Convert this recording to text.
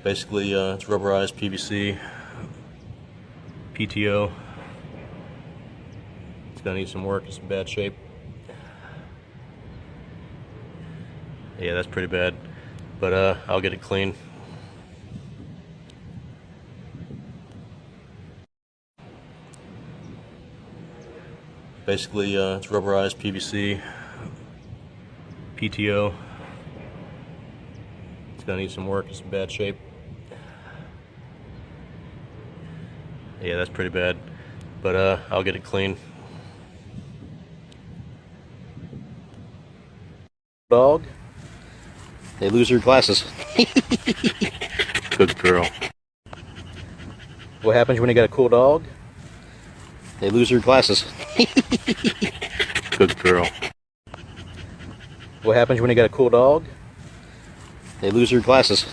Basically, it's rubberized PVC, PTO. It's gonna need some work. It's in bad shape. Yeah, that's pretty bad, but I'll get it clean. Basically, it's rubberized PVC, PTO. It's gonna need some work. It's in bad shape. Yeah, that's pretty bad, but I'll get it clean. Dog, they lose their glasses. Good girl. What happens when you got a cool dog? They lose their glasses. Good girl. What happens when you got a cool dog? They lose their glasses.